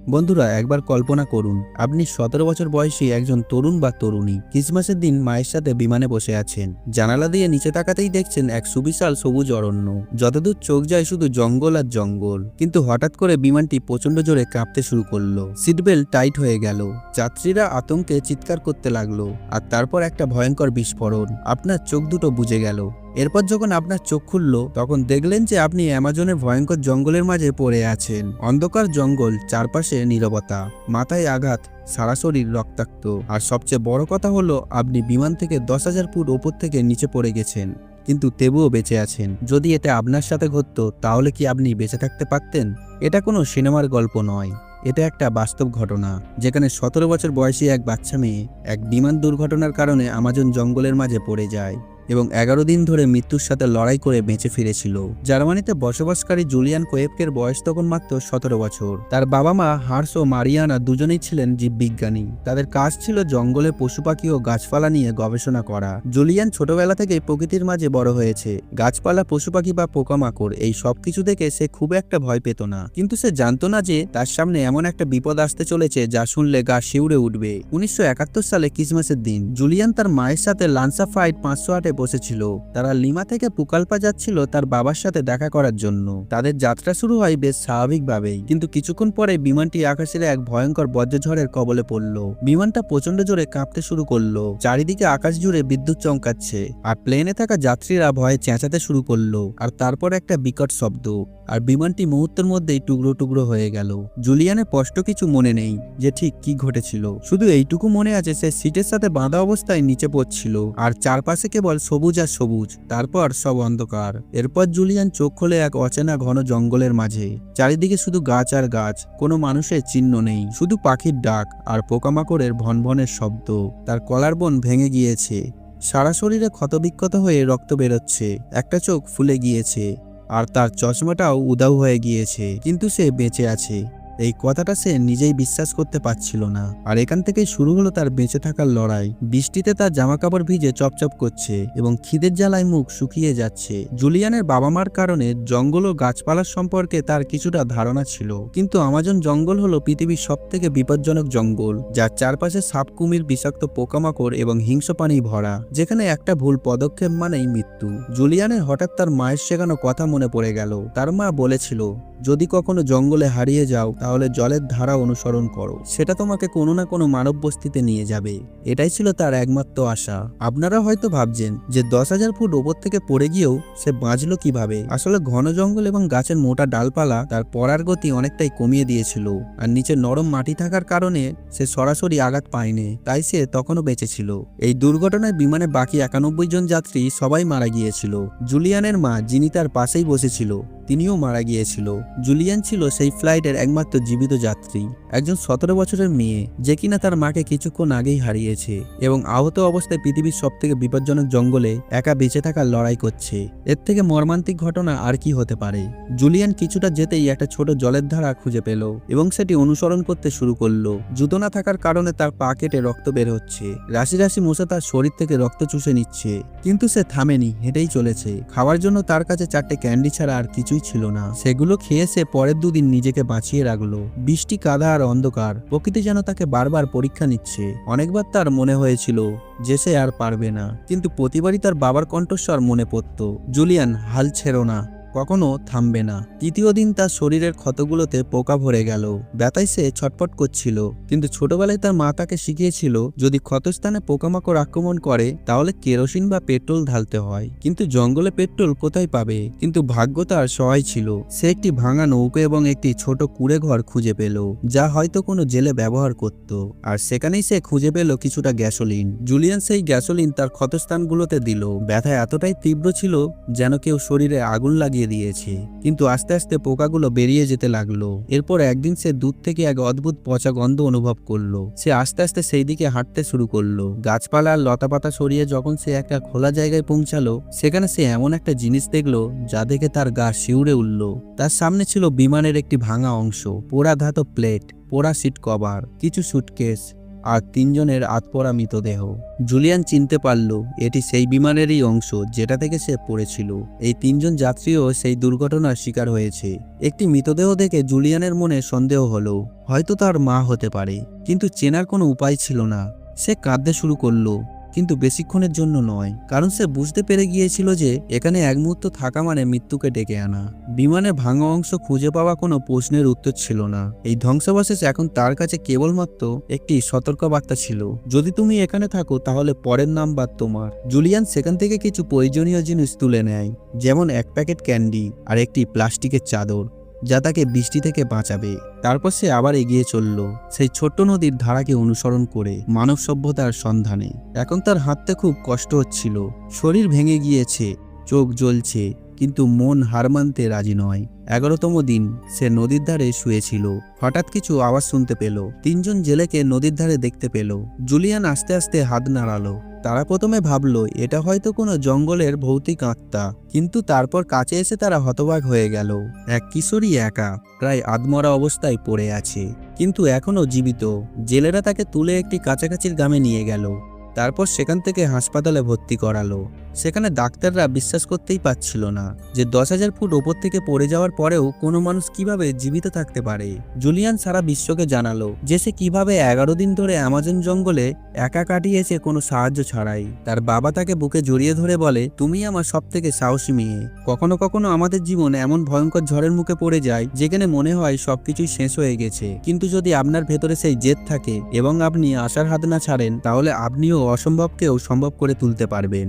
বন্ধুরা, একবার কল্পনা করুন আপনি 17 বছর বয়সী একজন তরুণ বা তরুণী ক্রিসমাসের দিন মায়ের সাথে বিমানে বসে আছেন। জানালা দিয়ে নিচে তাকাতেই দেখছেন এক সুবিশাল সবুজ অরণ্য, যতদূর চোখ যায় শুধু জঙ্গল আর জঙ্গল। কিন্তু হঠাৎ করে বিমানটি প্রচন্ড জোরে কাঁপতে শুরু করলো। সিট বেল্ট টাইট হয়ে গেল, যাত্রীরা আতঙ্কে চিৎকার করতে লাগলো, আর তারপর একটা ভয়ঙ্কর বিস্ফোরণ। আপনার চোখ দুটো বুজে গেল। এরপর যখন আপনার চোখ খুলল তখন দেখলেন যে আপনি অ্যামাজনের ভয়ঙ্কর জঙ্গলের মাঝে পড়ে আছেন। অন্ধকার জঙ্গল, চারপাশে নীরবতা, মাথায় আঘাত, সারা শরীর রক্তাক্ত, আর সবচেয়ে বড় কথা হলো আপনি বিমান থেকে 10,000 ফুট ওপর থেকে নিচে পড়ে গেছেন, কিন্তু তবুও বেঁচে আছেন। যদি এটা আপনার সাথে ঘটতো তাহলে কি আপনি বেঁচে থাকতে পারতেন? এটা কোনো সিনেমার গল্প নয়, এটা একটা বাস্তব ঘটনা, যেখানে 17 বছর বয়সী এক বাচ্চা মেয়ে এক বিমান দুর্ঘটনার কারণে আমাজন জঙ্গলের মাঝে পড়ে যায় এবং 11 দিন ধরে মৃত্যুর সাথে লড়াই করে বেঁচে ফিরেছিল। জার্মানিতে বসবাসকারী জুলিয়ান কোয়েপকের বয়স তখন মাত্র 17 বছর। তার বাবা মা হার্স ও মারিয়ানা দুজনেই ছিলেন জীববিজ্ঞানী। তাদের কাজ ছিল জঙ্গলে পশু পাখি ও গাছপালা নিয়ে গবেষণা করা। জুলিয়ান ছোটবেলা থেকেই প্রকৃতির মাঝে বড় হয়েছে। গাছপালা, পশু পাখি বা পোকামাকড়, এই সবকিছু দেখে সে খুব একটা ভয় পেত না। কিন্তু সে জানতো না যে তার সামনে এমন একটা বিপদ আসতে চলেছে যা শুনলে গা শিউরে উঠবে। 1971 সালে ক্রিসমাসের দিন জুলিয়ান তার মায়ের সাথে লান্সা ফ্লাইট 508 বসেছিল। তারা লিমা থেকে পুকালপা যাচ্ছিল তার বাবার সাথে দেখা করার জন্য। তাদের যাত্রা শুরু হয় বেশ স্বাভাবিকভাবেই, কিন্তু কিছুক্ষণ পরে বিমানটি আকাশের এক ভয়ঙ্কর বজ্রঝড়ের কবলে পড়ল। বিমানটা প্রচন্ড জোরে কাঁপতে শুরু করলো। চারিদিকে আকাশ জুড়ে বিদ্যুৎ চমকাচ্ছে, আর প্লেনে থাকা যাত্রীরা ভয়ে চেঁচাতে শুরু করলো। আর তারপর একটা বিকট শব্দ, আর বিমানটি মুহূর্তের মধ্যেই টুকরো টুকরো হয়ে গেল। জুলিয়ানের স্পষ্ট কিছু মনে নেই যে ঠিক কি ঘটেছিল, শুধু এইটুকু মনে আছে সে সিটের সাথে বাঁধা অবস্থায় নিচে পড়ছিল, আর চারপাশে কেবল সবুজ আর সবুজ, তারপর সব অন্ধকার। এরপর জুলিয়ান চোখ খোলে এক অচেনা ঘন জঙ্গলের মাঝে। চারিদিকে শুধু গাছ আর গাছ, কোনো মানুষের চিহ্ন নেই, শুধু পাখির ডাক আর পোকামাকড়ের ভনভনের শব্দ। তার কলার বোন ভেঙে গিয়েছে, সারা শরীরে ক্ষতবিক্ষত হয়ে রক্ত বেরোচ্ছে, একটা চোখ ফুলে গিয়েছে, আর তার চশমাটাও উধাও হয়ে গিয়েছে, কিন্তু সে বেঁচে আছে। এই কথাটা সে নিজেই বিশ্বাস করতে পারছিল না। আর এখান থেকেই শুরু হলো তার বেঁচে থাকার লড়াই। বৃষ্টিতে তার জামাকাপড় ভিজে চপচপ করছে এবং খিদের জ্বালায় মুখ শুকিয়ে যাচ্ছে। জুলিয়ানের বাবা মার কারণে জঙ্গল ও গাছপালার সম্পর্কে তার কিছুটা ধারণা ছিল, কিন্তু আমাজন জঙ্গল হলো পৃথিবীর সবথেকে বিপজ্জনক জঙ্গল, যার চারপাশে সাপ, কুমির, বিষাক্ত পোকামাকড় এবং হিংস্র প্রাণী ভরা, যেখানে একটা ভুল পদক্ষেপ মানেই মৃত্যু। জুলিয়ানের হঠাৎ তার মায়ের শেখানো কথা মনে পড়ে গেল। তার মা বলেছিল, যদি কখনো জঙ্গলে হারিয়ে যাও তাহলে জলের ধারা অনুসরণ করো, সেটা তোমাকে কোনো না কোনো মানব বস্তিতে নিয়ে যাবে। এটাই ছিল তার একমাত্র আশা। আপনারা হয়তো ভাবছেন যে 10,000 ফুট ওপর থেকে পড়ে গিয়েও সে বাঁচলো কিভাবে। আসলে ঘন জঙ্গল এবং গাছের মোটা ডালপালা তার পড়ার গতি অনেকটাই কমিয়ে দিয়েছিল, আর নিচে নরম মাটি থাকার কারণে সে সরাসরি আঘাত পায়নি, তাই সে তখনও বেঁচে ছিল। এই দুর্ঘটনায় বিমানে বাকি 91 জন যাত্রী সবাই মারা গিয়েছিল। জুলিয়ানের মা, যিনি তার পাশেই বসেছিল, তিনিও মারা গিয়েছিল। জুলিয়ান ছিল সেই ফ্লাইটের একমাত্র জীবিত যাত্রী, একজন 17 বছরের মেয়ে যে কিনা তার মাকে কিছুক্ষণ আগেই হারিয়েছে এবং আহত অবস্থায় পৃথিবীর সবথেকে বিপজ্জনক জঙ্গলে একা বেঁচে থাকার লড়াই করছে। এর থেকে মর্মান্তিক ঘটনা আর কি হতে পারে। জুলিয়ান কিছুটা যেতেই একটা ছোট জলের ধারা খুঁজে পেল এবং সেটি অনুসরণ করতে শুরু করলো। জুতো না থাকার কারণে তার পা কেটে রক্ত বের হচ্ছে, রাশি রাশি মশা তার শরীর থেকে রক্ত চুষে নিচ্ছে, কিন্তু সে থামেনি, হেঁটেই চলেছে। খাওয়ার জন্য তার কাছে 4টে ক্যান্ডি ছাড়া আর কিছুই ছিল না। সেগুলো খেয়ে সে পরের দুদিন নিজেকে বাঁচিয়ে রাখলো। বৃষ্টি, কাদা আর অন্ধকার, প্রকৃতি যেন তাকে বারবার পরীক্ষা নিচ্ছে। অনেকবার তার মনে হয়েছিল যে সে আর পারবে না, কিন্তু প্রতিবারই তার বাবার কণ্ঠস্বর মনে পড়ত, জুলিয়ান, হাল ছেড়ো না, কখনো থামবে না। তৃতীয় দিন তার শরীরের ক্ষতগুলোতে পোকা ভরে গেল, ব্যথায় সে ছটফট করছিল, কিন্তু ছোটবেলায় তার মা তাকে শিখিয়েছিল যদি ক্ষতস্থানে পোকামাকড় আক্রমণ করে তাহলে কেরোসিন বা পেট্রোল ঢালতে হয়। কিন্তু জঙ্গলে পেট্রোল কোথায় পাবে? কিন্তু ভাগ্য তার সহায় ছিল। সে একটি ভাঙা নৌকো এবং একটি ছোট কুঁড়ে ঘর খুঁজে পেল, যা হয়তো কোনো জেলে ব্যবহার করত, আর সেখানেই সে খুঁজে পেল কিছুটা গ্যাসোলিন। জুলিয়ান সেই গ্যাসোলিন তার ক্ষতস্থানগুলোতে দিল। ব্যথা এতটাই তীব্র ছিল যেন কেউ শরীরে আগুন লাগিয়ে দিয়েছে, কিন্তু আস্তে আস্তে পোকাগুলো বেরিয়ে যেতে লাগলো। এরপর একদিন সে দূর থেকে এক অদ্ভুত পচা গন্ধ অনুভব করলো। সে আস্তে আস্তে সেই দিকে হাঁটতে শুরু করলো। গাছপালা আর লতাপাতা সরিয়ে যখন সে একটা খোলা জায়গায় পৌঁছালো, সেখানে সে এমন একটা জিনিস দেখলো যা দেখে তার গা শিউরে উঠল। তার সামনে ছিল বিমানের একটি ভাঙা অংশ, পোড়া ধাতব প্লেট, পোড়া সিট কভার, কিছু সুটকেস আর 3 জনের আধপোড়া মৃতদেহ। জুলিয়ান চিনতে পারল এটি সেই বিমানেরই অংশ যেটা থেকে সে পড়েছিল। এই 3 জন যাত্রীও সেই দুর্ঘটনার শিকার হয়েছে। একটি মৃতদেহ দেখে জুলিয়ানের মনে সন্দেহ হলো, হয়তো তার মা হতে পারে, কিন্তু চেনার কোনো উপায় ছিল না। সে কাঁদতে শুরু করলো, কিন্তু বেশিক্ষণের জন্য নয়, কারণ সে বুঝতে পেরে গিয়েছিল যে এখানে এক মুহূর্ত থাকা মানে মৃত্যুকে ডেকে আনা। বিমানের ভাঙা অংশ খুঁজে পাওয়া কোনো প্রশ্নের উত্তর ছিল না। এই ধ্বংসাবশেষ এখন তার কাছে কেবলমাত্র একটি সতর্কবার্তা ছিল, যদি তুমি এখানে থাকো তাহলে পরের নাম্বার তোমার। জুলিয়ান সেখান থেকে কিছু প্রয়োজনীয় জিনিস তুলে নেয়, যেমন 1 প্যাকেট ক্যান্ডি আর একটি প্লাস্টিকের চাদর, যা তাকে বৃষ্টি থেকে বাঁচাবে। তারপর সে আবার এগিয়ে চলল, সেই ছোট্ট নদীর ধারাকে অনুসরণ করে মানব সভ্যতার সন্ধানে। এখন তার হাঁটতে খুব কষ্ট হচ্ছিল, শরীর ভেঙে গিয়েছে, চোখ জ্বলছে, কিন্তু মন হার মানতে রাজি নয়। 11তম দিন সে নদীর ধারে শুয়েছিল। হঠাৎ কিছু আওয়াজ শুনতে পেল। 3 জন জেলেকে নদীর ধারে দেখতে পেল। জুলিয়ান আস্তে আস্তে হাত নাড়ালো। তারা প্রথমে ভাবলো এটা হয়তো কোনো জঙ্গলের ভৌতিক আত্মা, কিন্তু তারপর কাছে এসে তারা হতবাক হয়ে গেল। এক কিশোরী একা, প্রায় আধমরা অবস্থায় পড়ে আছে, কিন্তু এখনও জীবিত। জেলেরা তাকে তুলে একটি কাছাকাছির গ্রামে নিয়ে গেল, তারপর সেখান থেকে হাসপাতালে ভর্তি করালো। সেখানে ডাক্তাররা বিশ্বাস করতেই পারছিল না যে 10,000 ফুট ওপর থেকে পড়ে যাওয়ার পরেও কোনো মানুষ কিভাবে জীবিত থাকতে পারে। জুলিয়ান সারা বিশ্বকে জানালো যে সে কিভাবে 11 দিন ধরে অ্যামাজন জঙ্গলে একা কাটিয়েছে কোনো সাহায্য ছাড়াই। তার বাবা তাকে বুকে জড়িয়ে ধরে বলে, তুমি আমার সবথেকে সাহসী মেয়ে। কখনো কখনো আমাদের জীবন এমন ভয়ঙ্কর ঝড়ের মুখে পড়ে যায় যেখানে মনে হয় সবকিছুই শেষ হয়ে গেছে, কিন্তু যদি আপনার ভেতরে সেই জেদ থাকে এবং আপনি আশার হাত না ছাড়েন, তাহলে আপনিও অসম্ভবকেও সম্ভব করে তুলতে পারবেন।